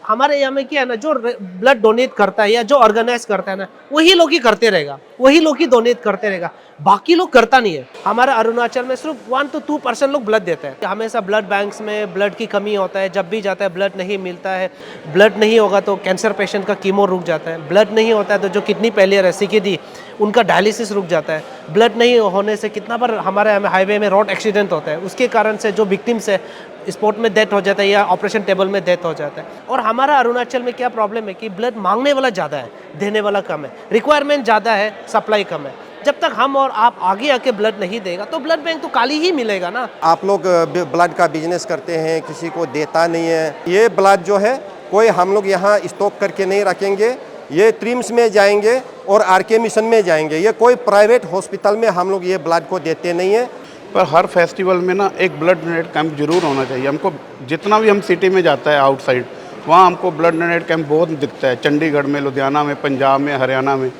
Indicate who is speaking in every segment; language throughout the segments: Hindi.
Speaker 1: हमारे यहाँ में क्या है ना, जो ब्लड डोनेट करता है या जो ऑर्गेनाइज करता है ना, वही लोग ही करते रहेगा, वही लोग ही डोनेट करते रहेगा, बाकी लोग करता नहीं है। हमारा अरुणाचल में सिर्फ 1 to 2% लोग ब्लड देते हैं। हमेशा ब्लड बैंक्स में ब्लड की कमी होता है, जब भी जाता है ब्लड नहीं मिलता है। ब्लड नहीं होगा तो कैंसर पेशेंट का कीमो रुक जाता है, ब्लड नहीं होता है तो जो किडनी फेलियर है सीकेडी उनका डायलिसिस रुक जाता है। ब्लड नहीं होने से कितना बार हमारे हाईवे में रोड एक्सीडेंट होता है, उसके कारण से जो विक्टिम्स है स्पॉट में डेथ हो जाता है या ऑपरेशन टेबल में डेथ हो जाता है। और हमारा अरुणाचल में क्या प्रॉब्लम है कि ब्लड मांगने वाला ज़्यादा है, देने वाला कम है, रिक्वायरमेंट ज़्यादा है, सप्लाई कम है। जब तक हम और आप आगे आके ब्लड नहीं देगा तो ब्लड बैंक तो खाली ही मिलेगा ना।
Speaker 2: आप लोग ब्लड का बिजनेस करते हैं, किसी को देता नहीं है। ये ब्लड जो है कोई हम लोग यहाँ स्टॉक करके नहीं रखेंगे, ये ट्रिम्स में जाएंगे और आरके मिशन में जाएंगे। ये कोई प्राइवेट हॉस्पिटल में हम लोग ये ब्लड को देते नहीं है।
Speaker 3: पर हर फेस्टिवल में ना एक ब्लड डोनेट कैंप जरूर होना चाहिए। हमको जितना भी हम सिटी में जाता है आउटसाइड, वहाँ हमको ब्लड डोनेट कैंप बहुत दिखता है, चंडीगढ़ में, लुधियाना में, पंजाब में, हरियाणा में।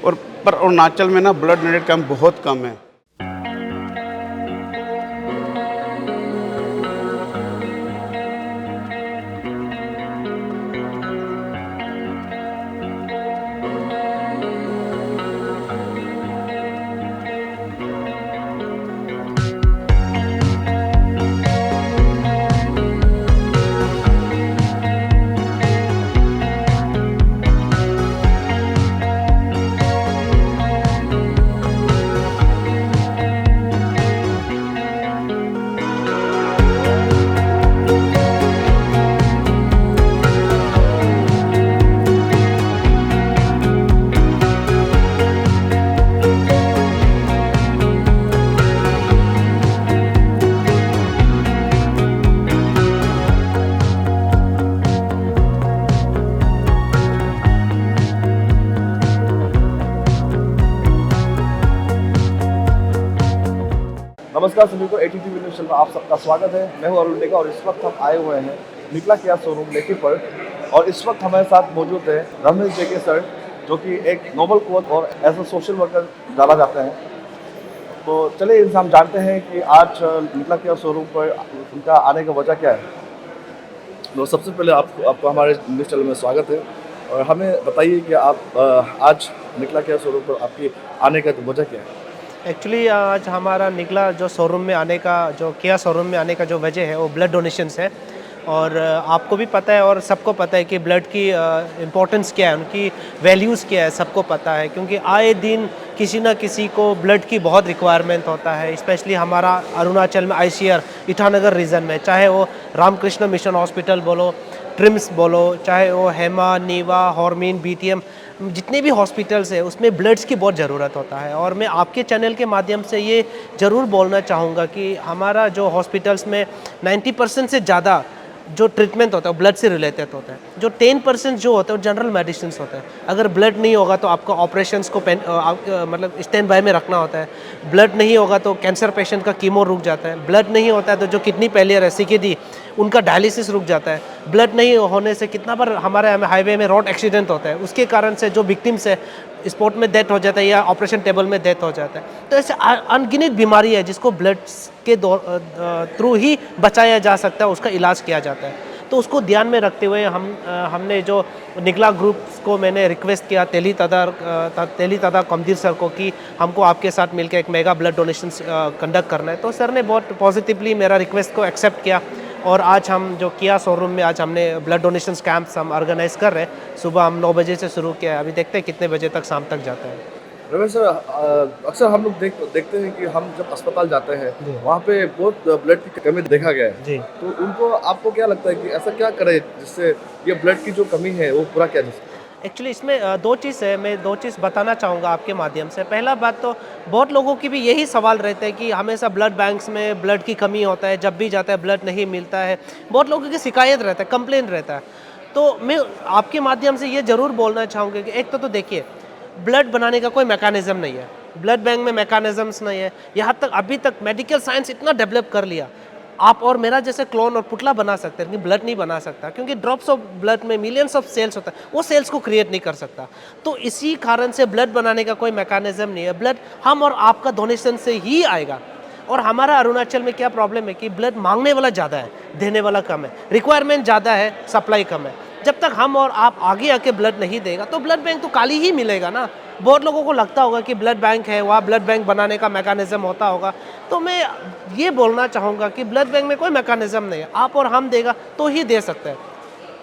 Speaker 3: और पर अरुणाचल में ना ब्लड डोनेट कैंप बहुत कम है।
Speaker 4: नमस्कार सभी को, एटीटी न्यूज़ में आप सबका स्वागत है। मैं हूं अरुण डेका और इस वक्त हम आए हुए हैं निकला किया शोरूम लेखी पर। और इस वक्त हमारे साथ मौजूद है रमेश जेके सर, जो कि एक नोबल कोच और एज अ सोशल वर्कर जाना जाते हैं। तो चलिए इनसे हम जानते हैं कि आज निकला किया शोरूम पर उनका आने का वजह क्या है। तो सबसे पहले आपको हमारे न्यूज़ चैनल में स्वागत है और हमें बताइए कि आप आज निकला किया शोरूम पर आपकी आने का वजह क्या है।
Speaker 1: एक्चुअली आज हमारा निकला जो शोरूम में आने का, जो किया शोरूम में आने का जो वजह है वो ब्लड डोनेशंस है। और आपको भी पता है और सबको पता है कि ब्लड की इम्पोर्टेंस क्या है, उनकी वैल्यूज़ क्या है, सबको पता है। क्योंकि आए दिन किसी ना किसी को ब्लड की बहुत रिक्वायरमेंट होता है, स्पेशली हमारा अरुणाचल में आईसीआर ईटानगर रीजन में, चाहे वो रामकृष्ण मिशन हॉस्पिटल बोलो, ट्रिम्स बोलो, चाहे वो हेमा, नीवा, हॉर्मीन, बीटीएम, जितने भी हॉस्पिटल्स है उसमें ब्लड्स की बहुत ज़रूरत होता है। और मैं आपके चैनल के माध्यम से ये ज़रूर बोलना चाहूँगा कि हमारा जो हॉस्पिटल्स में 90% से ज़्यादा जो ट्रीटमेंट होता है ब्लड से रिलेटेड होता है। जो 10% जो होता है वो जनरल मेडिसिन होता है। अगर ब्लड नहीं होगा तो आपको ऑपरेशंस को मतलब स्टैंड बाय में रखना होता है। ब्लड नहीं होगा तो कैंसर पेशेंट का कीमो रुक जाता है। ब्लड नहीं होता है तो जो किडनी फेलियर है सीकेडी उनका डायलिसिस रुक जाता है। ब्लड नहीं होने से कितना बार हमारे हाईवे में रोड एक्सीडेंट होता है, उसके कारण से जो विक्टिम्स है स्पॉट में डेथ हो जाता है या ऑपरेशन टेबल में डेथ हो जाता है। तो ऐसे अनगिनत बीमारी है जिसको ब्लड के थ्रू ही बचाया जा सकता है, उसका इलाज किया जाता है। तो उसको ध्यान में रखते हुए हमने जो निकला ग्रुप्स को मैंने रिक्वेस्ट किया तेली तदा कमदीर सर को कि हमको आपके साथ मिलकर एक मेगा ब्लड डोनेशन कंडक्ट करना है। तो सर ने बहुत पॉजिटिवली मेरा रिक्वेस्ट को एक्सेप्ट किया और आज हम जो किया शोरूम में आज हमने ब्लड डोनेशन कैंप्स हम ऑर्गेनाइज कर रहे हैं। सुबह हम 9 बजे से शुरू किया है, अभी देखते हैं कितने बजे तक शाम तक जाता है।
Speaker 4: रमेश सर, अक्सर हम लोग देखते हैं कि हम जब अस्पताल जाते हैं वहाँ पे बहुत ब्लड की कमी देखा गया है
Speaker 1: जी।
Speaker 4: तो उनको आपको क्या लगता है कि ऐसा क्या करे जिससे ये ब्लड की जो कमी है वो पूरा किया जा सके।
Speaker 1: एक्चुअली इसमें दो चीज़ है, मैं दो चीज़ बताना चाहूँगा आपके माध्यम से। पहला बात तो बहुत लोगों की भी यही सवाल रहता है कि हमेशा ब्लड बैंक्स में ब्लड की कमी होता है, जब भी जाता है ब्लड नहीं मिलता है। बहुत लोगों की शिकायत रहता है, कंप्लेंट रहता है। तो मैं आपके माध्यम से ये ज़रूर बोलना चाहूँगा कि एक तो देखिए, ब्लड बनाने का कोई मैकेनिज़्म नहीं है, ब्लड बैंक में मैकेनिज़म्स नहीं है। यहाँ तक अभी तक मेडिकल साइंस इतना डेवलप कर लिया, आप और मेरा जैसे क्लोन और पुतला बना सकते हैं लेकिन ब्लड नहीं बना सकता, क्योंकि ड्रॉप्स ऑफ ब्लड में मिलियंस ऑफ सेल्स होता है, वो सेल्स को क्रिएट नहीं कर सकता। तो इसी कारण से ब्लड बनाने का कोई मैकेनिज्म नहीं है। ब्लड हम और आपका डोनेशन से ही आएगा। और हमारा अरुणाचल में क्या प्रॉब्लम है कि ब्लड मांगने वाला ज़्यादा है, देने वाला कम है, रिक्वायरमेंट ज़्यादा है, सप्लाई कम है। जब तक हम और आप आगे आके ब्लड नहीं देगा तो ब्लड बैंक तो खाली ही मिलेगा ना। बहुत लोगों को लगता होगा कि ब्लड बैंक है, वहाँ ब्लड बैंक बनाने का मैकेनिज्म होता होगा। तो मैं ये बोलना चाहूँगा कि ब्लड बैंक में कोई मैकेनिज्म नहीं है, आप और हम देगा तो ही दे सकते हैं।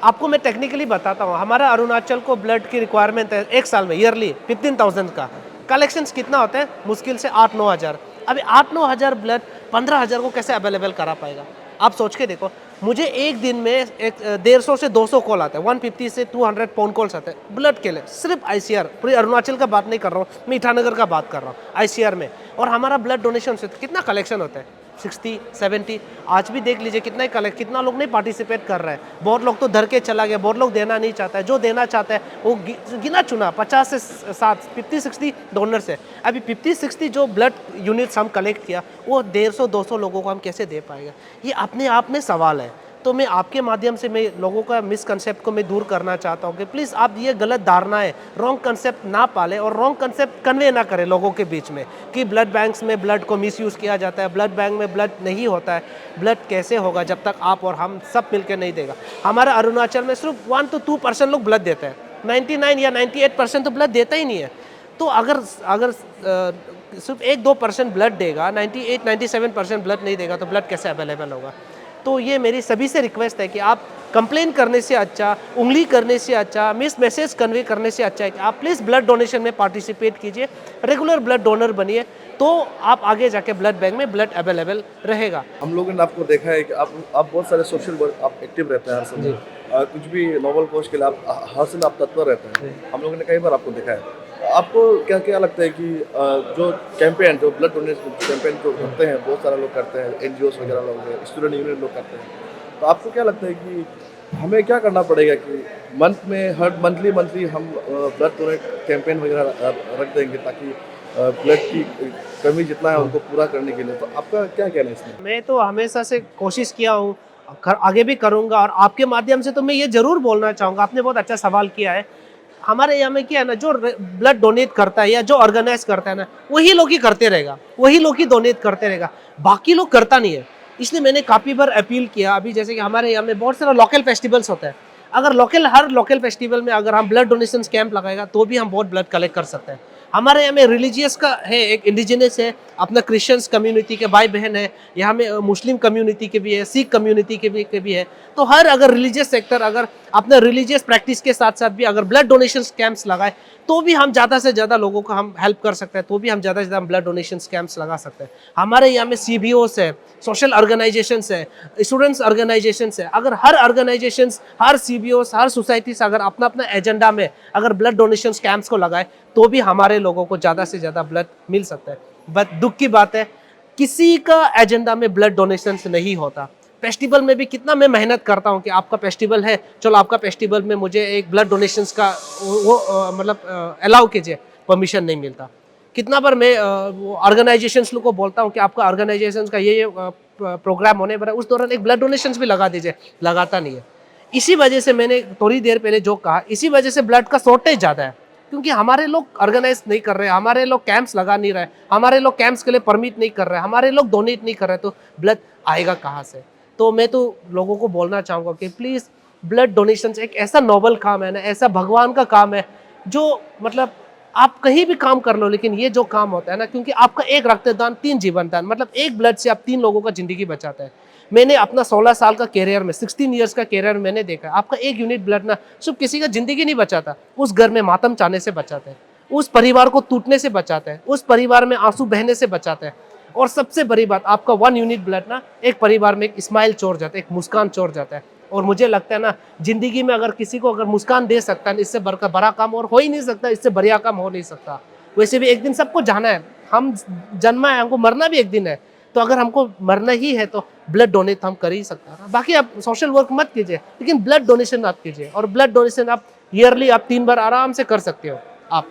Speaker 1: आपको मैं टेक्निकली बताता हूँ, हमारा अरुणाचल को ब्लड की रिक्वायरमेंट है एक साल में ईयरली 15,000 का। कलेक्शंस कितना होता है? मुश्किल से 8-9 हज़ार। अभी 8-9 हज़ार ब्लड 15,000 को कैसे अवेलेबल करा पाएगा? आप सोच के देखो, मुझे एक दिन में 150 से 200 कॉल आते हैं, 150 से 200 फ़ोन कॉल्स आते हैं ब्लड के लिए, सिर्फ आईसीआर। पूरी अरुणाचल का बात नहीं कर रहा हूँ मैं, ईटानगर का बात कर रहा हूँ आईसीआर में। और हमारा ब्लड डोनेशन से कितना कलेक्शन होता है? 60-70। आज भी देख लीजिए कितना लोग नहीं पार्टिसिपेट कर रहे हैं। बहुत लोग तो धर के चला गया, बहुत लोग देना नहीं चाहता है। जो देना चाहता है वो गिना चुना 50 से 50-60 डोनर्स है। अभी 50-60 जो ब्लड यूनिट्स हम कलेक्ट किया वो 150-200 लोगों को हम कैसे दे पाएगा? ये अपने आप में सवाल है। तो मैं आपके माध्यम से मैं लोगों का मिसकंसेप्ट को मैं दूर करना चाहता हूँ कि प्लीज़ आप ये गलत धारणाएं, रॉन्ग कंसेप्ट ना पालें और रॉन्ग कंसेप्ट कन्वे ना करें लोगों के बीच में कि ब्लड बैंक्स में ब्लड को मिसयूज़ किया जाता है, ब्लड बैंक में ब्लड नहीं होता है। ब्लड कैसे होगा जब तक आप और हम सब मिलकर नहीं देगा? हमारा अरुणाचल में सिर्फ 1-2% लोग ब्लड देते हैं, 99 या 98% तो ब्लड देता ही नहीं है। तो अगर सिर्फ 1-2% ब्लड देगा, 98-97% ब्लड नहीं देगा तो ब्लड कैसे अवेलेबल होगा? तो ये मेरी सभी से रिक्वेस्ट है कि आप कंप्लेन करने से अच्छा, उंगली करने से अच्छा, मिस मैसेज कन्वे करने से अच्छा है कि आप प्लीज़ ब्लड डोनेशन में पार्टिसिपेट कीजिए, रेगुलर ब्लड डोनर बनिए, तो आप आगे जाके ब्लड बैंक में ब्लड अवेलेबल रहेगा।
Speaker 4: हम लोगों ने आपको देखा है कि आप बहुत सारे सोशल वर्क आप एक्टिव रहते हैं हर समय। कुछ भी नोबल कॉज के लिए आप हर समय आप तत्पर रहते हैं। हम लोगों ने कई बार आपको देखा है। आपको क्या क्या लगता है कि जो कैंपेन, जो ब्लड डोनेशन कैंपेन जो करते हैं, बहुत सारे लोग करते हैं, एनजीओ वगैरह लोग हैं, स्टूडेंट यूनियन लोग करते हैं, तो आपको क्या लगता है कि हमें क्या करना पड़ेगा कि मंथ में हर मंथली हम ब्लड डोनेट कैंपेन वगैरह रख देंगे ताकि ब्लड की कमी जितना है उनको पूरा करने के लिए? तो आपका क्या कहना है इसमें?
Speaker 1: मैं तो हमेशा से कोशिश किया हूँ, आगे भी करूँगा और आपके माध्यम से तो मैं ये ज़रूर बोलना चाहूँगा। आपने बहुत अच्छा सवाल किया है। हमारे यहाँ में क्या है ना, जो ब्लड डोनेट करता है या जो ऑर्गेनाइज करता है ना, वही लोग ही करते रहेगा, वही लोग ही डोनेट करते रहेगा, बाकी लोग करता नहीं है। इसलिए मैंने काफ़ी बार अपील किया। अभी जैसे कि हमारे यहाँ में बहुत सारा लोकल फेस्टिवल्स होता है, अगर हर लोकल फेस्टिवल में अगर हम ब्लड डोनेशन कैंप लगाएगा तो भी हम बहुत ब्लड कलेक्ट कर सकते हैं। हमारे यहाँ में रिलीजियस का है, एक इंडिजिनस है, अपना क्रिश्चियंस कम्युनिटी के भाई बहन है, यहाँ में मुस्लिम कम्युनिटी के भी है, सिख कम्युनिटी के भी है। तो हर अगर रिलीजियस सेक्टर अगर अपना रिलीजियस प्रैक्टिस के साथ साथ भी अगर ब्लड डोनेशन कैंप्स लगाए तो भी हम ज़्यादा से ज़्यादा लोगों को हम हेल्प कर सकते हैं, तो भी हम ज़्यादा से ज़्यादा ब्लड डोनेशन कैंप्स लगा सकते हैं। हमारे यहाँ में CBOs है, सोशल ऑर्गेनाइजेशंस है, स्टूडेंट्स ऑर्गेनाइजेशंस है। अगर हर ऑर्गेनाइजेशंस, हर CBOs, हर सोसाइटीज अगर अपना अपना एजेंडा में अगर ब्लड डोनेशन कैंप्स को लगाए तो भी हमारे लोगों को ज़्यादा से ज़्यादा ब्लड मिल सकता है। बट दुख की बात है, किसी का एजेंडा में ब्लड डोनेशन नहीं होता। फेस्टिवल में भी कितना मैं मेहनत करता हूँ कि आपका फेस्टिवल है, चलो आपका फेस्टिवल में मुझे एक ब्लड डोनेशंस का मतलब अलाउ कीजिए, परमिशन नहीं मिलता। कितना बार मैं ऑर्गेनाइजेशंस लोग को बोलता हूँ कि आपका ऑर्गेनाइजेशंस का ये प्रोग्राम होने पर उस दौरान एक ब्लड डोनेशंस भी लगा दीजिए, लगाता नहीं है। इसी वजह से मैंने थोड़ी देर पहले जो कहा, इसी वजह से ब्लड का शॉर्टेज ज़्यादा है, क्योंकि हमारे लोग ऑर्गेनाइज नहीं कर रहे, हमारे लोग कैंप्स लगा नहीं रहे, हमारे लोग कैंप्स के लिए परमिट नहीं कर रहे, हमारे लोग डोनेट नहीं कर रहे, तो ब्लड आएगा कहाँ से? तो मैं तो लोगों को बोलना चाहूँगा कि प्लीज़ ब्लड डोनेशन एक ऐसा नोबल काम है ना, ऐसा भगवान का काम है जो मतलब आप कहीं भी काम कर लो, लेकिन ये जो काम होता है ना, क्योंकि आपका एक रक्तदान 3 जीवन दान, मतलब एक ब्लड से आप 3 लोगों का ज़िंदगी बचाता है। मैंने अपना 16 साल का कैरियर में, 16 ईयर्स का कैरियर में मैंने देखा, आपका एक यूनिट ब्लड ना सिर्फ किसी का ज़िंदगी नहीं बचाता, उस घर में मातम चाहने से बचाता है, उस परिवार को टूटने से बचाता है, उस परिवार में आंसू बहने से बचाता है। और सबसे बड़ी बात, आपका 1 यूनिट ब्लड ना एक परिवार में एक स्माइल छोड़ जाता है, एक मुस्कान छोड़ जाता है। और मुझे लगता है ना, जिंदगी में अगर किसी को अगर मुस्कान दे सकता है, इससे बड़ा काम और हो ही नहीं सकता, इससे बढ़िया काम हो नहीं सकता। वैसे भी एक दिन सबको जाना है, हम जन्मा है, हमको मरना भी एक दिन है, तो अगर हमको मरना ही है तो ब्लड डोनेट हम कर ही सकते हैं। बाकी आप सोशल वर्क मत कीजिए, लेकिन ब्लड डोनेशन आप कीजिए। और ब्लड डोनेशन आप ईयरली आप 3 बार आराम से कर सकते हो। आप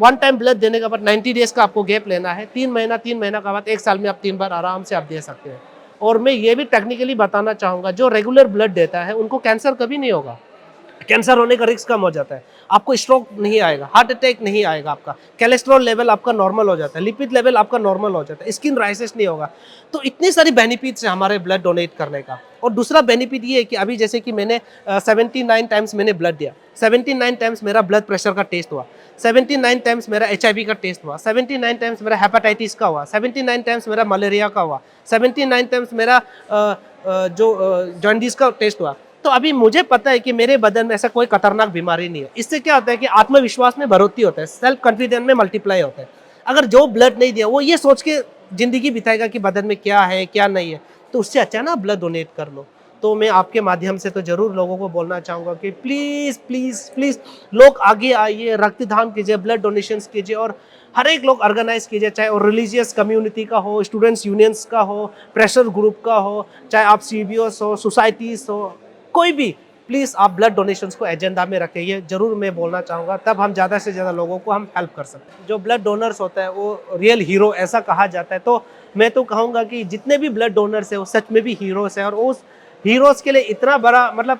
Speaker 1: 1 टाइम ब्लड देने के बाद 90 डेज का आपको गैप लेना है, 3 महीना का बाद 1 साल में आप 3 बार आराम से आप दे सकते हैं। और मैं ये भी टेक्निकली बताना चाहूँगा, जो रेगुलर ब्लड देता है उनको कैंसर कभी नहीं होगा। कैंसर होने का रिस्क कम हो जाता है, आपको स्ट्रोक नहीं आएगा, हार्ट अटैक नहीं आएगा, आपका कोलेस्ट्रॉल लेवल आपका नॉर्मल हो जाता है, लिपिड लेवल आपका नॉर्मल हो जाता है, स्किन राइसेस नहीं होगा। तो इतनी सारी बेनिफिट्स है हमारे ब्लड डोनेट करने का। और दूसरा बेनिफिट ये है कि अभी जैसे कि मैंने 79 टाइम्स मैंने ब्लड दिया, 79 टाइम्स मेरा ब्लड प्रेशर का टेस्ट हुआ, 79 टाइम्स मेरा HIV का टेस्ट हुआ, 79 टाइम्स मेरा हेपेटाइटिस का हुआ, 79 टाइम्स मेरा मलेरिया का हुआ, 79 टाइम्स मेरा जॉन्डिस का टेस्ट हुआ। तो अभी मुझे पता है कि मेरे बदन में ऐसा कोई खतरनाक बीमारी नहीं है। इससे क्या होता है कि आत्मविश्वास में बढ़ोतरी होता है, सेल्फ कॉन्फिडेंस में मल्टीप्लाई होता है। अगर जो ब्लड नहीं दिया वो ये सोच के जिंदगी बिताएगा कि बदन में क्या है क्या नहीं है, तो उससे अच्छा ना ब्लड डोनेट कर लो। तो मैं आपके माध्यम से तो जरूर लोगों को बोलना चाहूँगा कि प्लीज़ प्लीज़ प्लीज़ लोग आगे आइए, रक्तदान कीजिए, ब्लड डोनेशंस कीजिए, और हर एक लोग ऑर्गेनाइज कीजिए, चाहे वो रिलीजियस कम्युनिटी का हो, स्टूडेंट्स यूनियंस का हो, प्रेशर ग्रुप का हो, चाहे आप CBOs हो, सोसाइटीज़ हो, कोई भी, प्लीज़ आप ब्लड डोनेशंस को एजेंडा में रखें। ये जरूर मैं बोलना चाहूँगा, तब हम ज़्यादा से ज़्यादा लोगों को हम हेल्प कर सकते हैं। जो ब्लड डोनर्स होता है वो रियल हीरो ऐसा कहा जाता है, तो मैं तो कहूँगा कि जितने भी ब्लड डोनर्स है वो सच में भी हीरोज़ है, और उस हीरोज़ के लिए इतना बड़ा मतलब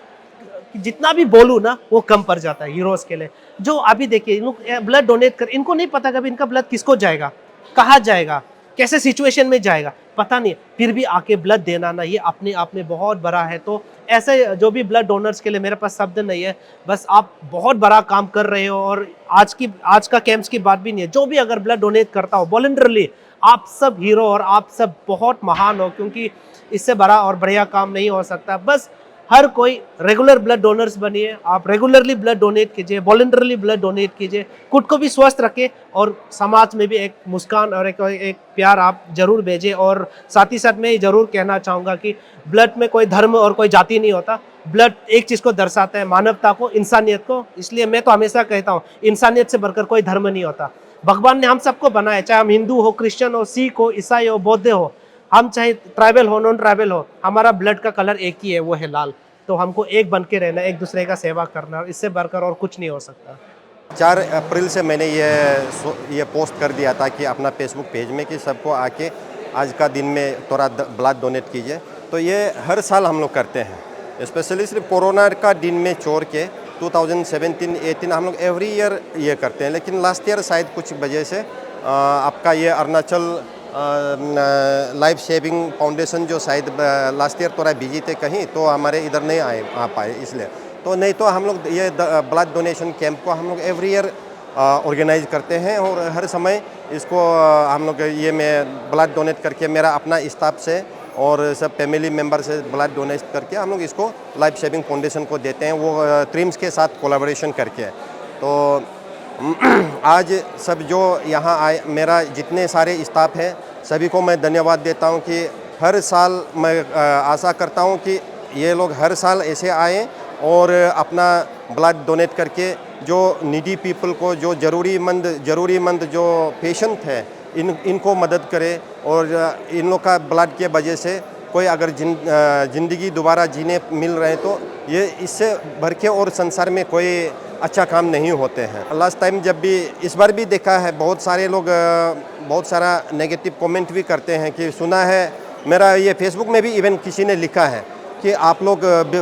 Speaker 1: जितना भी बोलूँ ना वो कम पड़ जाता है हीरोज़ के लिए। जो अभी देखिए इन लोग ब्लड डोनेट कर, इनको नहीं पता कभी इनका ब्लड किसको जाएगा, कहाँ जाएगा, कैसे सिचुएशन में जाएगा, पता नहीं, फिर भी आके ब्लड देना ना, ये अपने आप में बहुत बड़ा है। तो ऐसे जो भी ब्लड डोनर्स के लिए मेरे पास शब्द नहीं है, बस आप बहुत बड़ा काम कर रहे हो। और आज का कैंप्स की बात भी नहीं है, जो भी अगर ब्लड डोनेट करता हो वॉलंटरली, आप सब हीरो और आप सब बहुत महान हो, क्योंकि इससे बड़ा और बढ़िया काम नहीं हो सकता। बस हर कोई रेगुलर ब्लड डोनर्स बनिए, आप रेगुलरली ब्लड डोनेट कीजिए, वॉलंटरली ब्लड डोनेट कीजिए, खुद को भी स्वस्थ रखें और समाज में भी एक मुस्कान और एक प्यार आप जरूर भेजें। और साथ ही साथ मैं जरूर कहना चाहूँगा कि ब्लड में कोई धर्म और कोई जाति नहीं होता, ब्लड एक चीज़ को दर्शाता है, मानवता को, इंसानियत को। इसलिए मैं तो हमेशा कहता हूँ इंसानियत से बढ़कर कोई धर्म नहीं होता। भगवान ने हम सबको बनाया, चाहे हम हिंदू हो, क्रिश्चियन हो, सिख हो, ईसाई हो, बौद्ध हो, हम चाहे ट्राइबल हो, नॉन ट्राइबल हो, हमारा ब्लड का कलर एक ही है, वो है लाल। तो हमको एक बन के रहना, एक दूसरे का सेवा करना, और इससे बढ़कर और कुछ नहीं हो सकता।
Speaker 2: 4 अप्रैल से मैंने ये पोस्ट कर दिया था कि अपना फेसबुक पेज में कि सबको आके आज का दिन में थोड़ा ब्लड डोनेट कीजिए। तो ये हर साल हम लोग करते हैं, स्पेशली सिर्फ कोरोना का दिन में छोड़ के 2017-18 हम लोग एवरी ईयर ये करते हैं। लेकिन लास्ट ईयर शायद कुछ वजह से आपका ये अरुणाचल लाइफ सेविंग फाउंडेशन जो शायद लास्ट ईयर थोड़ा बिजी थे कहीं, तो हमारे इधर नहीं आ पाए, इसलिए। तो नहीं तो हम लोग ये ब्लड डोनेशन कैंप को हम लोग एवरी ईयर ऑर्गेनाइज करते हैं, और हर समय इसको हम लोग ये मैं ब्लड डोनेट करके मेरा अपना स्टाफ से और सब फैमिली मेम्बर से ब्लड डोनेट करके हम लोग इसको लाइफ सेविंग फाउंडेशन को देते हैं, वो ट्रिम्स के साथ कोलैबोरेशन करके। तो आज सब जो यहाँ आए, मेरा जितने सारे स्टाफ हैं सभी को मैं धन्यवाद देता हूँ कि हर साल मैं आशा करता हूँ कि ये लोग हर साल ऐसे आए और अपना ब्लड डोनेट करके जो नीडी पीपल को, जो ज़रूरीमंद जो पेशेंट है, इनको मदद करे। और इन लोग का ब्लड के वजह से कोई अगर ज़िंदगी दोबारा जीने मिल रहे हैं, तो ये इससे भर के और संसार में कोई अच्छा काम नहीं होते हैं। लास्ट टाइम जब भी, इस बार भी देखा है, बहुत सारे लोग बहुत सारा नेगेटिव कमेंट भी करते हैं कि सुना है, मेरा ये फेसबुक में भी इवन किसी ने लिखा है कि आप लोग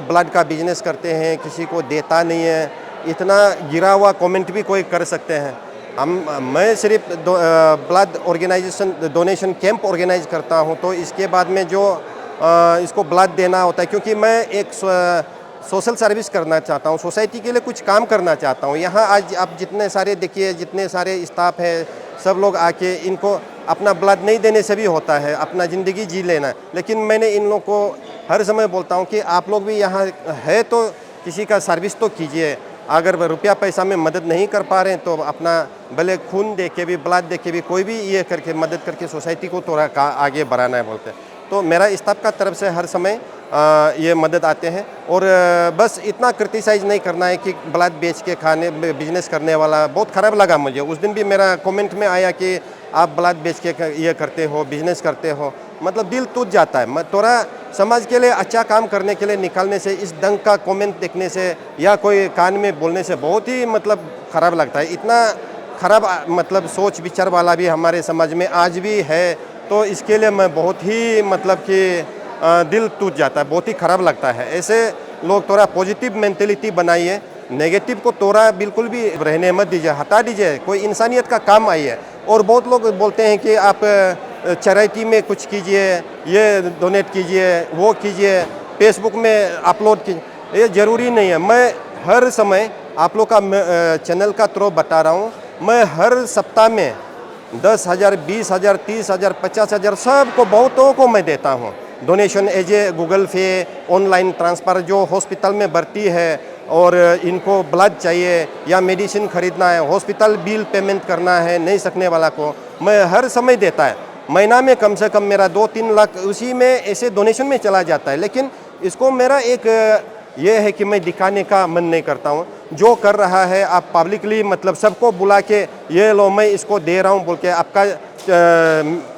Speaker 2: ब्लड का बिजनेस करते हैं, किसी को देता नहीं है। इतना गिरा हुआ कमेंट भी कोई कर सकते हैं। मैं सिर्फ blood organisation donation camp organise करता हूं, तो इसके बाद में जो इसको ब्लड देना होता है, क्योंकि मैं एक सोशल सर्विस करना चाहता हूं, सोसाइटी के लिए कुछ काम करना चाहता हूं। यहाँ आज आप जितने सारे देखिए, जितने सारे स्टाफ है, सब लोग आके इनको अपना ब्लड नहीं देने से भी होता है अपना ज़िंदगी जी लेना। लेकिन मैंने इन लोगों को हर समय बोलता हूँ कि आप लोग भी यहाँ है तो किसी का सर्विस तो कीजिए। अगर रुपया पैसा में मदद नहीं कर पा रहे हैं तो अपना भले खून दे के भी, ब्लड दे के भी, कोई भी ये करके मदद करके सोसाइटी को थोड़ा आगे बढ़ाना है बोलते हैं। तो मेरा स्टाफ का तरफ से हर समय ये मदद आते हैं। और बस इतना क्रिटिसाइज़ नहीं करना है कि ब्लड बेच के खाने बिजनेस करने वाला, बहुत ख़राब लगा मुझे। उस दिन भी मेरा कमेंट में आया कि आप ब्लड बेच के ये करते हो, बिजनेस करते हो, मतलब दिल टूट जाता है। थोड़ा समाज के लिए अच्छा काम करने के लिए निकालने से, इस ढंग का कमेंट देखने से या कोई कान में बोलने से बहुत ही मतलब ख़राब लगता है। इतना ख़राब मतलब सोच विचार वाला भी हमारे समाज में आज भी है, तो इसके लिए मैं बहुत ही मतलब कि दिल टूट जाता है, बहुत ही ख़राब लगता है। ऐसे लोग थोड़ा पॉजिटिव मेंटेलिटी बनाइए नेगेटिव को तोड़ा बिल्कुल भी रहने मत दीजिए, हटा दीजिए, कोई इंसानियत का काम आई है। और बहुत लोग बोलते हैं कि आप चैरिटी में कुछ कीजिए, ये डोनेट कीजिए, वो कीजिए, फेसबुक में अपलोड कीजिए, ये ज़रूरी नहीं है। मैं हर समय आप लोग का चैनल का थ्रू बता रहा हूँ, मैं हर सप्ताह में 10,000, 20,000, 30,000, 50,000 सबको, बहुतों को मैं देता हूँ डोनेशन एज ए गूगल पे, ऑनलाइन ट्रांसफ़र। जो हॉस्पिटल में भर्ती है और इनको ब्लड चाहिए या मेडिसिन खरीदना है, हॉस्पिटल बिल पेमेंट करना है नहीं सकने वाला को, मैं हर समय देता है। महीना में कम से कम मेरा 2-3 लाख उसी में ऐसे डोनेशन में चला जाता है। लेकिन इसको मेरा एक ये है कि मैं दिखाने का मन नहीं करता हूँ। जो कर रहा है आप पब्लिकली, मतलब सबको बुला के ये लो मैं इसको दे रहा हूँ बोल के,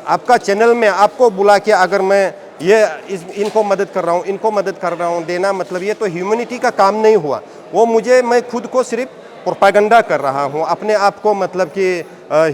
Speaker 2: आपका चैनल में आपको बुला के अगर मैं इनको मदद कर रहा हूँ, इनको मदद कर रहा हूँ देना, मतलब ये तो ह्यूमैनिटी का काम नहीं हुआ। वो मैं खुद को सिर्फ प्रोपेगेंडा कर रहा हूँ, अपने आप को मतलब कि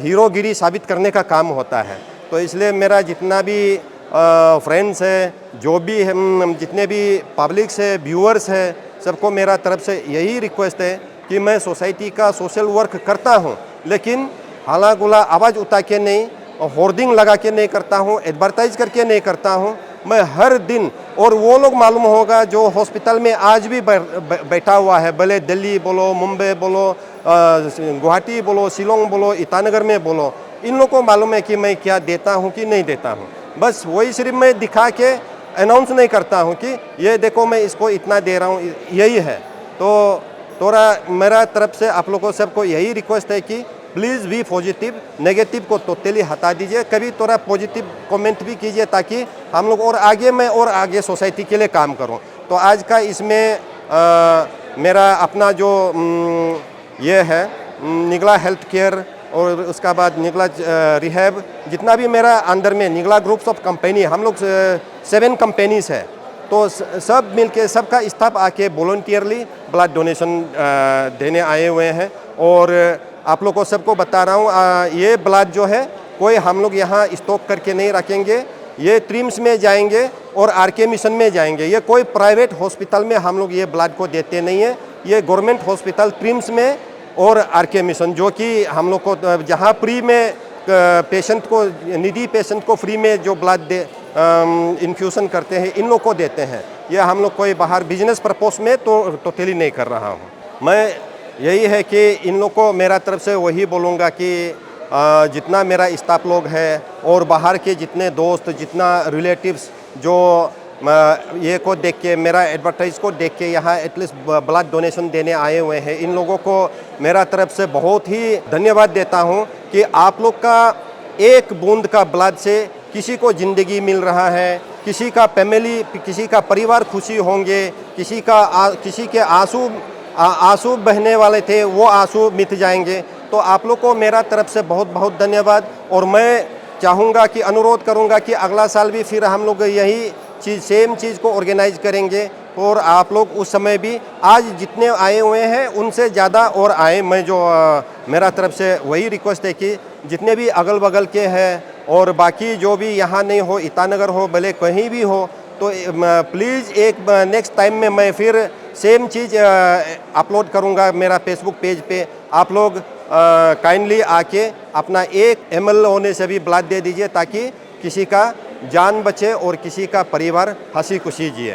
Speaker 2: हीरोगिरी साबित करने का काम होता है। तो इसलिए मेरा जितना भी फ्रेंड्स है, जो भी हम जितने भी पब्लिक्स है, व्यूअर्स है, सबको मेरा तरफ से यही रिक्वेस्ट है कि मैं सोसाइटी का सोशल वर्क करता हूँ, लेकिन हाला गुला आवाज़ उठा के नहीं, होर्डिंग लगा के नहीं करता हूँ, एडवर्टाइज करके नहीं करता हूँ। मैं हर दिन, और वो लोग मालूम होगा जो हॉस्पिटल में आज भी बैठा हुआ है, भले दिल्ली बोलो, मुंबई बोलो, गुवाहाटी बोलो, शिलोंग बोलो, ईटानगर में बोलो, इन लोगों को मालूम है कि मैं क्या देता हूँ कि नहीं देता हूँ। बस वही सिर्फ मैं दिखा के अनाउंस नहीं करता हूँ कि ये देखो मैं इसको इतना दे रहा हूँ, यही है। तो थोड़ा मेरा तरफ से आप लोगों को सबको यही रिक्वेस्ट है कि प्लीज़ बी पॉजिटिव, नेगेटिव को टोटली हटा दीजिए, कभी थोड़ा पॉजिटिव कमेंट भी कीजिए ताकि हम लोग और आगे सोसाइटी के लिए काम करूं। तो आज का इसमें मेरा अपना जो ये है निगला हेल्थ केयर और उसका बाद निगला रिहैब, जितना भी मेरा अंदर में निगला ग्रुप्स ऑफ कंपनी, हम लोग 7 कंपनीज है, तो सब मिलके सबका स्टाफ आके वॉलंटियरली ब्लड डोनेशन देने आए हुए हैं। और आप लोग को सबको बता रहा हूँ, ये ब्लड जो है कोई हम लोग यहाँ स्टॉक करके नहीं रखेंगे, ये ट्रिम्स में जाएंगे और आरके मिशन में जाएंगे। ये कोई प्राइवेट हॉस्पिटल में हम लोग ये ब्लड को देते नहीं है, ये गवर्नमेंट हॉस्पिटल ट्रिम्स में और आरके मिशन, जो कि हम लोग को जहाँ फ्री में पेशेंट को, निडी पेशेंट को फ्री में जो ब्लड इन्फ्यूज़न करते हैं, इन लोग को देते हैं। ये हम लोग कोई बाहर बिजनेस पर्पस में तो टोटली नहीं कर रहा हूँ। मैं यही है कि इन लोग को मेरा तरफ से वही बोलूँगा कि जितना मेरा स्टाफ लोग है और बाहर के जितने दोस्त, जितना रिलेटिव्स जो ये को देख के, मेरा एडवर्टाइज को देख के यहाँ एटलीस्ट ब्लड डोनेशन देने आए हुए हैं, इन लोगों को मेरा तरफ से बहुत ही धन्यवाद देता हूँ कि आप लोग का एक बूंद का ब्लड से किसी को ज़िंदगी मिल रहा है, किसी का फैमिली, किसी का परिवार खुशी होंगे, किसी के आंसू बहने वाले थे वो आंसू मिट जाएंगे। तो आप लोग को मेरा तरफ से बहुत बहुत धन्यवाद। और मैं चाहूँगा कि, अनुरोध करूँगा कि अगला साल भी फिर हम लोग यही सेम चीज़ को ऑर्गेनाइज करेंगे और आप लोग उस समय भी आज जितने आए हुए हैं उनसे ज़्यादा और आए। मैं जो मेरा तरफ से वही रिक्वेस्ट है कि जितने भी अगल बगल के हैं और बाकी जो भी यहाँ नहीं हो, ईटानगर हो, भले कहीं भी हो, तो प्लीज़ एक नेक्स्ट टाइम में मैं फिर सेम चीज़ अपलोड करूँगा मेरा फेसबुक पेज पे। आप लोग काइंडली आके अपना 1 ml होने से भी ब्लड दे दीजिए ताकि किसी का जान बचे और किसी का परिवार हंसी खुशी जिए।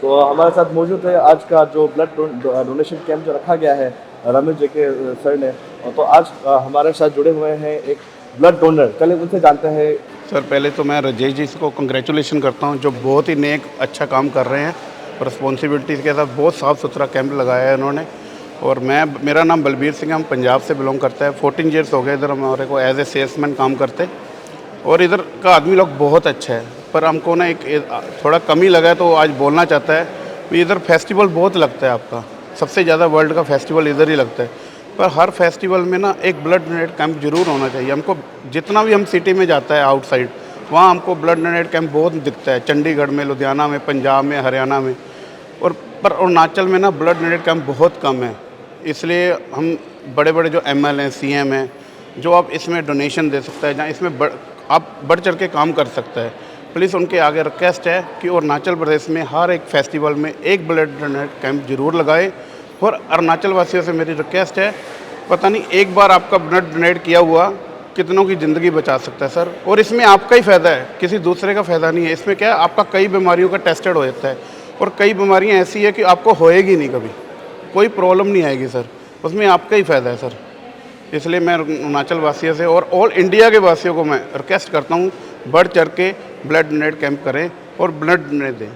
Speaker 4: तो हमारे साथ मौजूद है आज का जो ब्लड डोनेशन कैंप जो रखा गया है रमेश जेके सर ने, तो आज हमारे साथ जुड़े हुए हैं एक ब्लड डोनर। चलिए उनसे जानते हैं।
Speaker 3: सर पहले तो मैं राजेश जी को कंग्रेचुलेशन करता हूं, जो बहुत ही नेक अच्छा काम कर रहे हैं, रिस्पॉन्सिबिलिटीज़ के साथ बहुत साफ़ सुथरा कैंप लगाया है उन्होंने। और मेरा नाम बलबीर सिंह, हम पंजाब से बिलोंग करता है। 14 ईयर्स हो गए इधर हमारे को एज ए सेल्समैन काम करते, और इधर का आदमी लोग बहुत अच्छा है। पर हमको ना एक थोड़ा कमी लगा है तो आज बोलना चाहता है कि इधर फेस्टिवल बहुत लगता है आपका, सबसे ज़्यादा वर्ल्ड का फेस्टिवल इधर ही लगता है। पर हर फेस्टिवल में ना एक ब्लड डोनेट कैंप जरूर होना चाहिए। हमको जितना भी हम सिटी में जाता है आउटसाइड, वहाँ हमको ब्लड डोनेट कैंप बहुत दिखता है, चंडीगढ़ में, लुधियाना में, पंजाब में, हरियाणा में। पर अरुणाचल में ना ब्लड डोनेट कैंप बहुत कम है। इसलिए हम बड़े बड़े जो ML हैं, CM हैं, जो आप इसमें डोनेशन दे सकता है, जहाँ इसमें आप बढ़ चढ़ के काम कर सकता है, प्लीज़ उनके आगे रिक्वेस्ट है कि अरुणाचल प्रदेश में हर एक फेस्टिवल में एक ब्लड डोनेट कैंप जरूर लगाए, और अरुणाचल वासियों से मेरी रिक्वेस्ट है, पता नहीं एक बार आपका ब्लड डोनेट किया हुआ कितनों की ज़िंदगी बचा सकता है सर। और इसमें आपका ही फ़ायदा है, किसी दूसरे का फ़ायदा नहीं है। इसमें क्या है, आपका कई बीमारियों का टेस्टेड हो जाता है और कई बीमारियां ऐसी है कि आपको होएगी नहीं, कभी कोई प्रॉब्लम नहीं आएगी सर, उसमें आपका ही फ़ायदा है सर। इसलिए मैं अरुणाचल वासियों से और ऑल इंडिया के वासियों को मैं रिक्वेस्ट करता हूँ, बढ़ चढ़ के ब्लड डोनेट कैंप करें और ब्लड डोनेट दें।